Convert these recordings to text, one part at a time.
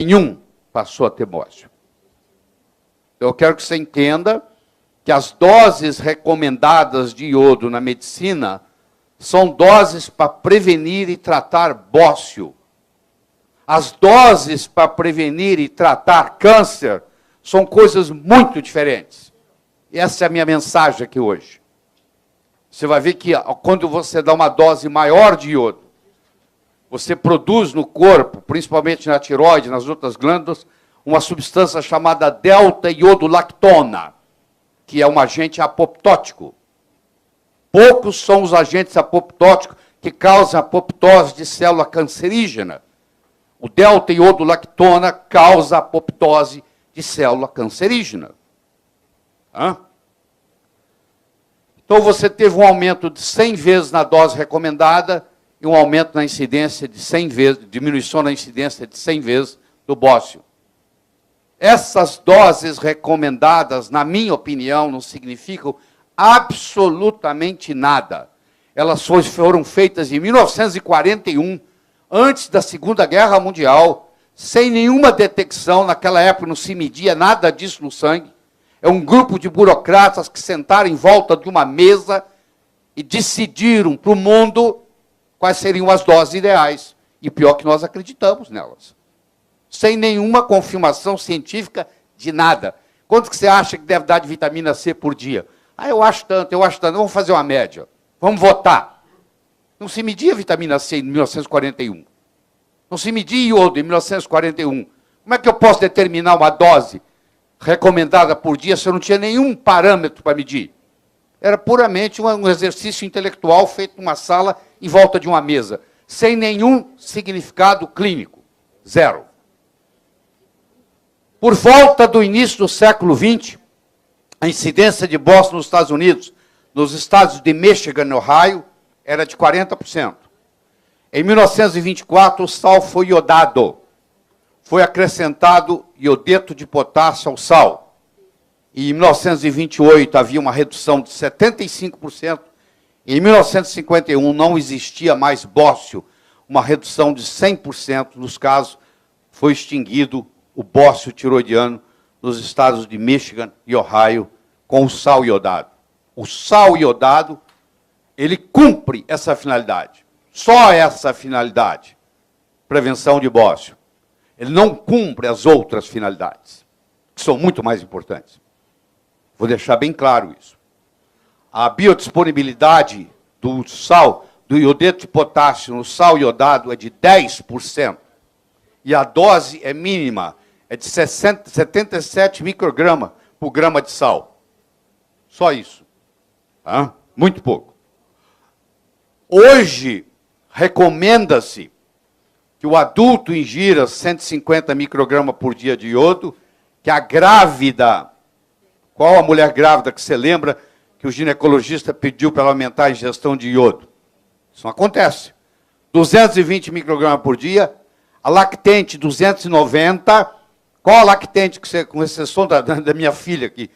nenhum passou a ter bócio. Eu quero que você entenda que as doses recomendadas de iodo na medicina são doses para prevenir e tratar bócio. As doses para prevenir e tratar câncer são coisas muito diferentes. E essa é a minha mensagem aqui hoje. Você vai ver que quando você dá uma dose maior de iodo, você produz no corpo, principalmente na tireoide, nas outras glândulas, uma substância chamada delta-iodolactona, que é um agente apoptótico. Poucos são os agentes apoptóticos que causam apoptose de célula cancerígena. O delta-iodolactona causa apoptose de célula cancerígena. Então você teve um aumento de 100 vezes na dose recomendada e um aumento na incidência de 100 vezes, diminuição na incidência de 100 vezes do bócio. Essas doses recomendadas, na minha opinião, não significam absolutamente nada. Elas foram feitas em 1941, antes da Segunda Guerra Mundial, sem nenhuma detecção. Naquela época não se media nada disso no sangue. É um grupo de burocratas que sentaram em volta de uma mesa e decidiram para o mundo quais seriam as doses ideais. E pior que nós acreditamos nelas. Sem nenhuma confirmação científica de nada. Quanto que você acha que deve dar de vitamina C por dia? Eu acho tanto, vamos fazer uma média. Vamos votar. Não se media vitamina C em 1941. Não se media iodo em 1941. Como é que eu posso determinar uma dose recomendada por dia se eu não tinha nenhum parâmetro para medir? Era puramente um exercício intelectual feito numa sala em volta de uma mesa, sem nenhum significado clínico. Zero. Por volta do início do século XX, a incidência de bócio nos Estados Unidos, nos estados de Michigan e Ohio, era de 40%. Em 1924, o sal foi iodado. Foi acrescentado iodeto de potássio ao sal. E em 1928 havia uma redução de 75%. Em 1951 não existia mais bócio, uma redução de 100% nos casos. Foi extinguido o bócio tiroidiano nos estados de Michigan e Ohio com o sal iodado. O sal iodado, ele cumpre essa finalidade. Só essa finalidade, prevenção de bócio. Ele não cumpre as outras finalidades, que são muito mais importantes. Vou deixar bem claro isso. A biodisponibilidade do sal, do iodeto de potássio no sal iodado é de 10%. E a dose é mínima, é de 77 microgramas por grama de sal. Só isso. Muito pouco. Hoje, recomenda-se que o adulto ingira 150 microgramas por dia de iodo, que a grávida, qual a mulher grávida que você lembra que o ginecologista pediu para ela aumentar a ingestão de iodo? Isso não acontece. 220 microgramas por dia, a lactente 290, qual a lactente que você, com exceção da minha filha, que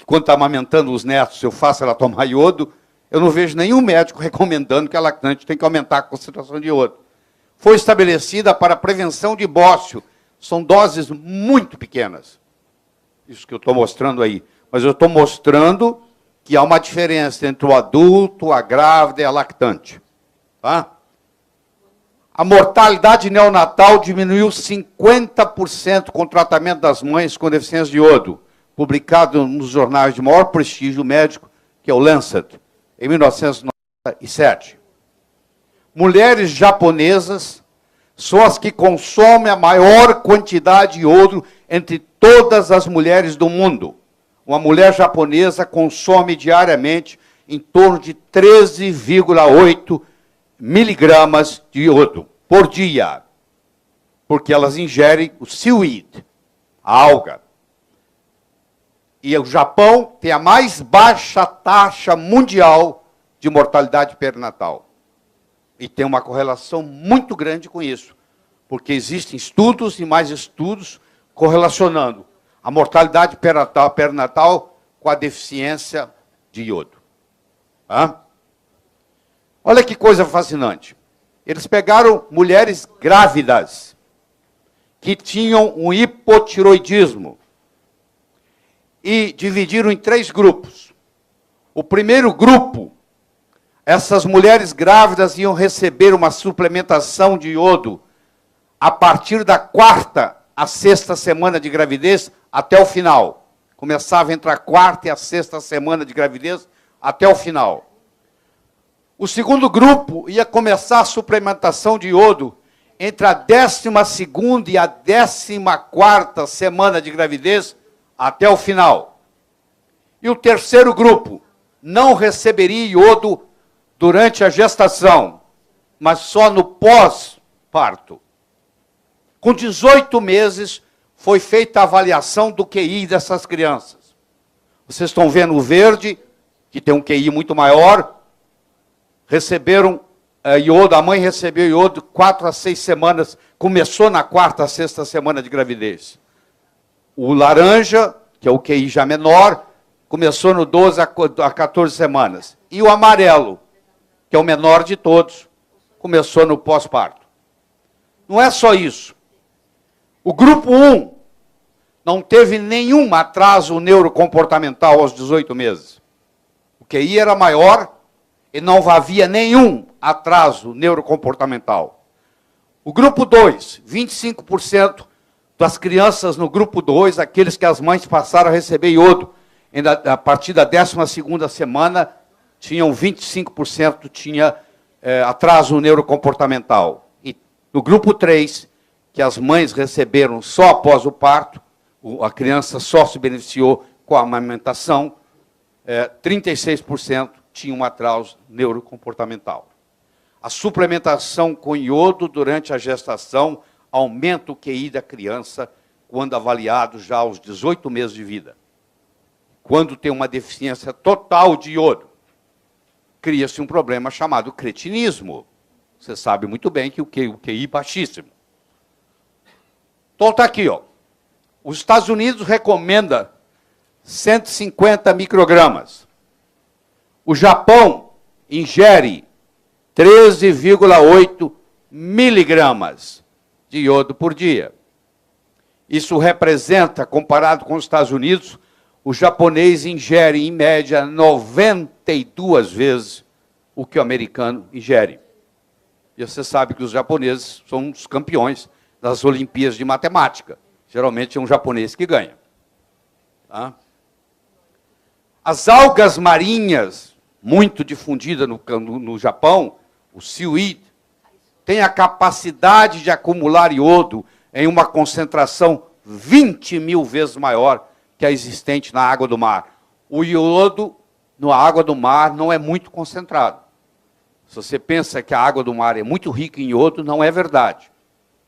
quando está amamentando os netos, eu faço ela tomar iodo, eu não vejo nenhum médico recomendando que a lactante tem que aumentar a concentração de iodo. Foi estabelecida para prevenção de bócio. São doses muito pequenas. Isso que eu estou mostrando aí. Mas eu estou mostrando que há uma diferença entre o adulto, a grávida e a lactante. Tá? A mortalidade neonatal diminuiu 50% com o tratamento das mães com deficiência de iodo, publicado nos jornais de maior prestígio médico, que é o Lancet, em 1997. Mulheres japonesas são as que consomem a maior quantidade de iodo entre todas as mulheres do mundo. Uma mulher japonesa consome diariamente em torno de 13,8 miligramas de iodo por dia, porque elas ingerem o seaweed, a alga. E o Japão tem a mais baixa taxa mundial de mortalidade perinatal. E tem uma correlação muito grande com isso, porque existem estudos e mais estudos correlacionando a mortalidade perinatal com a deficiência de iodo. Olha que coisa fascinante. Eles pegaram mulheres grávidas que tinham um hipotiroidismo. E dividiram em 3 grupos. O primeiro grupo, essas mulheres grávidas iam receber uma suplementação de iodo a partir da 4ª à 6ª semana de gravidez até o final. Começava entre a 4ª e a 6ª semana de gravidez até o final. O segundo grupo ia começar a suplementação de iodo entre a 12ª e a 14ª semana de gravidez até o final. E o terceiro grupo não receberia iodo durante a gestação, mas só no pós-parto. Com 18 meses, foi feita a avaliação do QI dessas crianças. Vocês estão vendo o verde, que tem um QI muito maior, receberam iodo, a mãe recebeu iodo 4 a 6 semanas, começou na 4ª a 6ª semana de gravidez. O laranja, que é o QI já menor, começou no 12 a 14 semanas. E o amarelo, que é o menor de todos, começou no pós-parto. Não é só isso. O grupo 1 não teve nenhum atraso neurocomportamental aos 18 meses. O QI era maior e não havia nenhum atraso neurocomportamental. O grupo 2, 25% das crianças no grupo 2, aqueles que as mães passaram a receber iodo, a partir da 12ª semana, tinham 25% tinha atraso neurocomportamental. E no grupo 3, que as mães receberam só após o parto, a criança só se beneficiou com a amamentação, 36% tinha um atraso neurocomportamental. A suplementação com iodo durante a gestação aumenta o QI da criança quando avaliado já aos 18 meses de vida. Quando tem uma deficiência total de iodo, cria-se um problema chamado cretinismo. Você sabe muito bem que o QI é baixíssimo. Então está aqui, ó. Os Estados Unidos recomenda 150 microgramas. O Japão ingere 13,8 miligramas de iodo por dia. Isso representa, comparado com os Estados Unidos, o japonês ingere, em média, 92 vezes o que o americano ingere. E você sabe que os japoneses são os campeões das Olimpíadas de Matemática. Geralmente é um japonês que ganha. Tá? As algas marinhas, muito difundidas no Japão, o seaweed, tem a capacidade de acumular iodo em uma concentração 20 mil vezes maior que a existente na água do mar. O iodo na água do mar não é muito concentrado. Se você pensa que a água do mar é muito rica em iodo, não é verdade.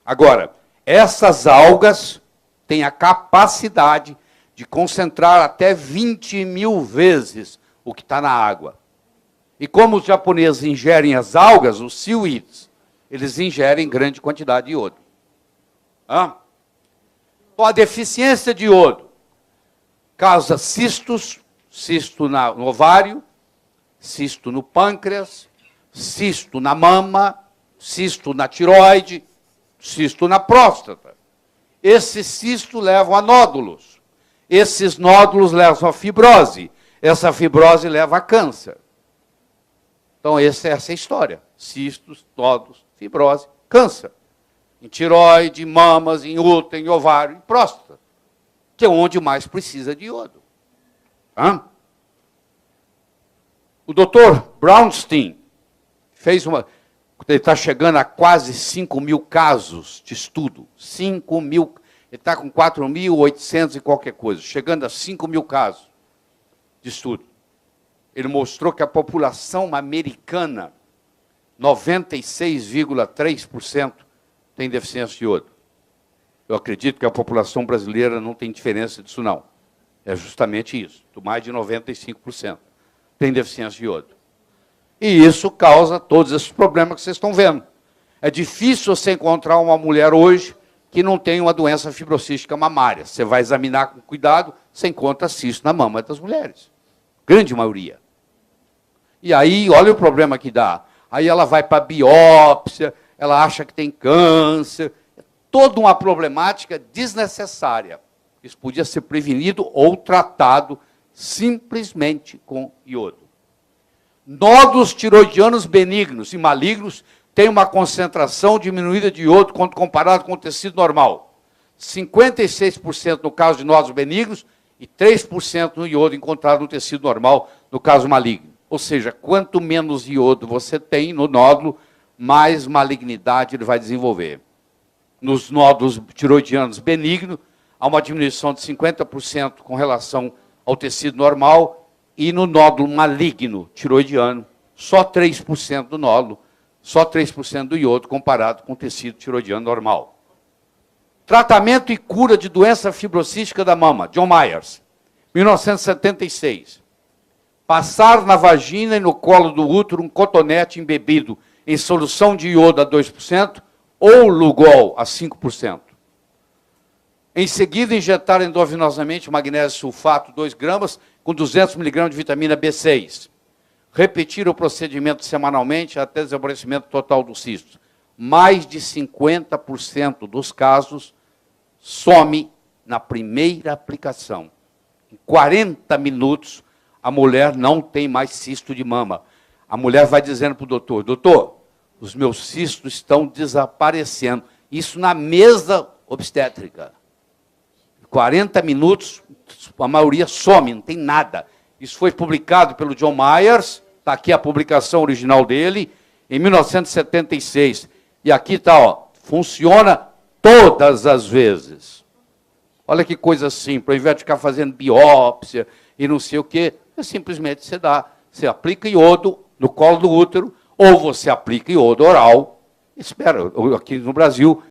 Agora, essas algas têm a capacidade de concentrar até 20 mil vezes o que está na água. E como os japoneses ingerem as algas, os seaweeds, eles ingerem grande quantidade de iodo. Então, a deficiência de iodo causa cistos, cisto no ovário, cisto no pâncreas, cisto na mama, cisto na tireoide, cisto na próstata. Esses cistos levam a nódulos. Esses nódulos levam a fibrose. Essa fibrose leva a câncer. Então, essa é a história. Cistos, nódulos, fibrose, câncer. Em tireoide, em mamas, em útero, em ovário, em próstata. Que é onde mais precisa de iodo. O Dr. Brownstein fez uma... Ele está chegando a quase 5 mil casos de estudo. 5 mil... Ele está com 4.800 e qualquer coisa. Chegando a 5 mil casos de estudo. Ele mostrou que a população americana, 96,3%, tem deficiência de iodo. Eu acredito que a população brasileira não tem diferença disso, não. É justamente isso. Mais de 95% tem deficiência de iodo. E isso causa todos esses problemas que vocês estão vendo. É difícil você encontrar uma mulher hoje que não tem uma doença fibrocística mamária. Você vai examinar com cuidado, você encontra cisto na mama das mulheres. Grande maioria. E aí, olha o problema que dá. Aí ela vai para a biópsia, ela acha que tem câncer. toda uma problemática desnecessária. Isso podia ser prevenido ou tratado simplesmente com iodo. Nódulos tiroidianos benignos e malignos têm uma concentração diminuída de iodo quando comparado com o tecido normal. 56% no caso de nódulos benignos e 3% no iodo encontrado no tecido normal, no caso maligno. Ou seja, quanto menos iodo você tem no nódulo, mais malignidade ele vai desenvolver. Nos nódulos tiroidianos benignos, há uma diminuição de 50% com relação ao tecido normal, e no nódulo maligno tiroidiano, só 3% do nódulo, só 3% do iodo comparado com o tecido tiroidiano normal. Tratamento e cura de doença fibrocística da mama, John Myers, 1976. Passar na vagina e no colo do útero um cotonete embebido em solução de iodo a 2% ou Lugol a 5%. Em seguida, injetar endovenosamente magnésio sulfato 2 gramas com 200 mg de vitamina B6. Repetir o procedimento semanalmente até desaparecimento total do cisto. Mais de 50% dos casos some na primeira aplicação. Em 40 minutos, a mulher não tem mais cisto de mama. A mulher vai dizendo para o doutor, doutor, os meus cistos estão desaparecendo. Isso na mesa obstétrica. 40 minutos, a maioria some, não tem nada. Isso foi publicado pelo John Myers, está aqui a publicação original dele, em 1976. E aqui está, ó, funciona todas as vezes. Olha que coisa simples, ao invés de ficar fazendo biópsia e não sei o quê, é simplesmente você aplica iodo no colo do útero, ou você aplica iodo oral, espera, aqui no Brasil,